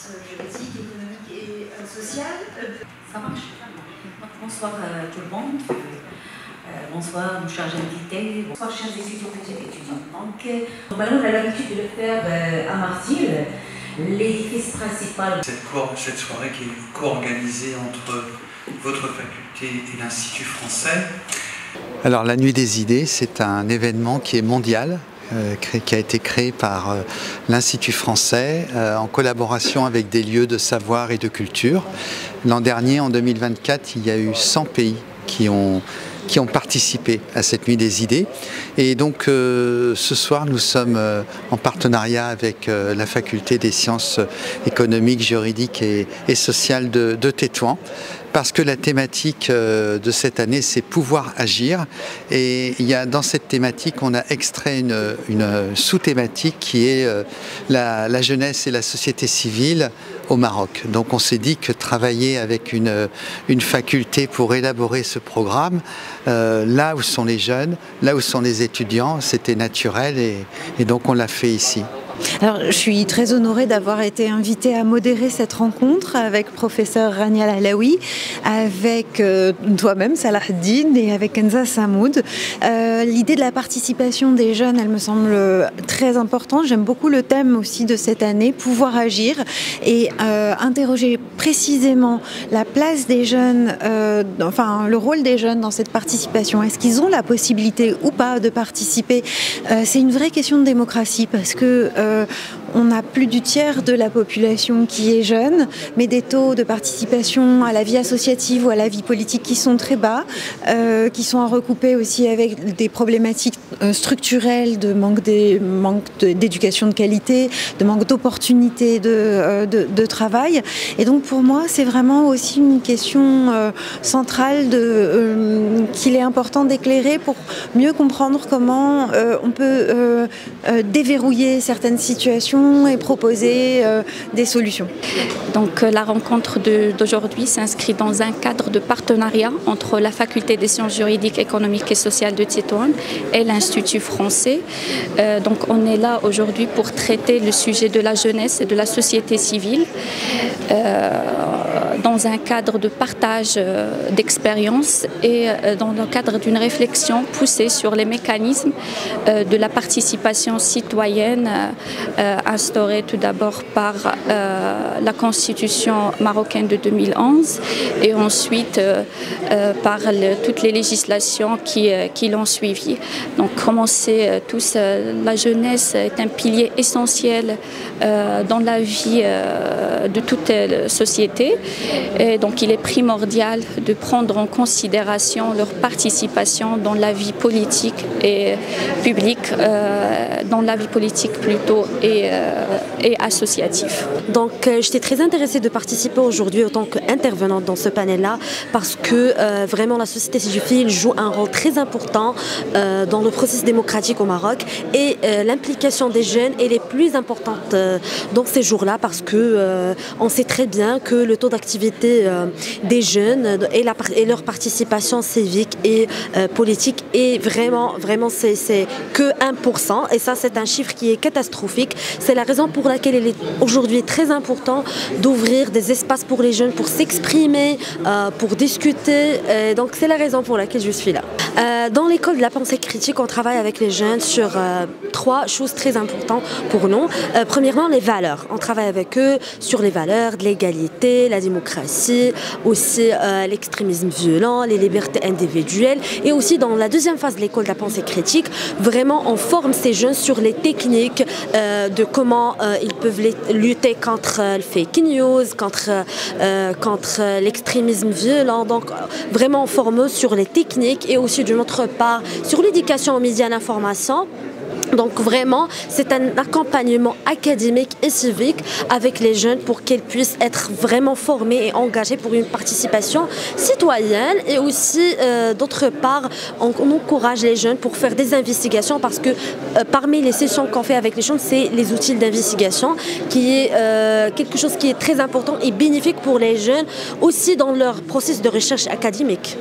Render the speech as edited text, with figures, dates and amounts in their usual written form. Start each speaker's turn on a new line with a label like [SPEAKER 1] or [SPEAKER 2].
[SPEAKER 1] juridique, économique et sociale. Ça marche. Bonsoir tout le monde. Bonsoir nos chers invités. Bonsoir chers étudiants et étudiantes. Donc, on a l'habitude de le faire à Martil, l'édifice principal.
[SPEAKER 2] Cette soirée qui est co-organisée entre votre faculté et l'Institut français.
[SPEAKER 3] Alors la Nuit des idées, c'est un événement qui est mondial, qui a été créé par l'Institut français en collaboration avec des lieux de savoir et de culture. L'an dernier, en 2024, il y a eu 100 pays qui ont participé à cette Nuit des idées. Et donc ce soir, nous sommes en partenariat avec la faculté des sciences économiques, juridiques et sociales de Tétouan, parce que la thématique de cette année, c'est pouvoir agir. Et il y a, dans cette thématique, on a extrait une sous-thématique qui est la jeunesse et la société civile au Maroc. Donc on s'est dit que travailler avec une faculté pour élaborer ce programme, là où sont les jeunes, là où sont les étudiants, c'était naturel et donc on l'a fait ici.
[SPEAKER 4] Alors, je suis très honorée d'avoir été invitée à modérer cette rencontre avec professeur Rania Alaoui, avec toi-même Salah Din et avec Kenza Samoud. L'idée de la participation des jeunes, elle me semble très importante. J'aime beaucoup le thème aussi de cette année, pouvoir agir, et interroger précisément la place des jeunes, enfin le rôle des jeunes dans cette participation. Est-ce qu'ils ont la possibilité ou pas de participer? C'est une vraie question de démocratie parce que on a plus du tiers de la population qui est jeune, mais des taux de participation à la vie associative ou à la vie politique qui sont très bas, qui sont à recouper aussi avec des problématiques structurelles de manque d'éducation de qualité, de manque d'opportunités de travail. Et donc pour moi, c'est vraiment aussi une question centrale qu'il est important d'éclairer pour mieux comprendre comment on peut déverrouiller certaines situations et proposer des solutions.
[SPEAKER 5] Donc la rencontre d'aujourd'hui s'inscrit dans un cadre de partenariat entre la faculté des sciences juridiques, économiques et sociales de Tétouan et l'Institut français. Donc on est là aujourd'hui pour traiter le sujet de la jeunesse et de la société civile dans un cadre de partage d'expériences et dans le cadre d'une réflexion poussée sur les mécanismes de la participation citoyenne instaurée tout d'abord par la Constitution marocaine de 2011 et ensuite par toutes les législations qui l'ont suivi. Donc comme on sait tous, la jeunesse est un pilier essentiel dans la vie de toute société et donc il est primordial de prendre en considération leur participation dans la vie politique et publique, dans la vie politique plutôt et associative.
[SPEAKER 6] Donc j'étais très intéressée de participer aujourd'hui en tant qu'intervenante dans ce panel-là parce que vraiment la société civile joue un rôle très important dans le processus démocratique au Maroc et l'implication des jeunes est les plus importante dans ces jours-là parce que on sait très bien que le taux d'activité des jeunes et leur participation civique et politique est vraiment c'est que 1% et ça c'est un chiffre qui est catastrophique. C'est la raison pour laquelle il est aujourd'hui très important d'ouvrir des espaces pour les jeunes pour s'exprimer, pour discuter. Donc c'est la raison pour laquelle je suis là. Dans l'école de la pensée critique, on travaille avec les jeunes sur 3 choses très importantes pour nous. Premièrement, les valeurs. On travaille avec eux sur les valeurs de l'égalité, la démocratie, aussi l'extrémisme violent, les libertés individuelles. Et aussi dans la deuxième phase de l'école de la pensée critique, vraiment on forme ces jeunes sur les techniques de comment ils peuvent lutter contre le fake news, contre l'extrémisme violent. Donc vraiment on forme eux sur les techniques et aussi de notre part sur l'éducation aux médias d'information. Donc vraiment, c'est un accompagnement académique et civique avec les jeunes pour qu'ils puissent être vraiment formés et engagés pour une participation citoyenne. Et aussi, d'autre part, on encourage les jeunes pour faire des investigations parce que parmi les sessions qu'on fait avec les jeunes, c'est les outils d'investigation qui est quelque chose qui est très important et bénéfique pour les jeunes aussi dans leur processus de recherche académique.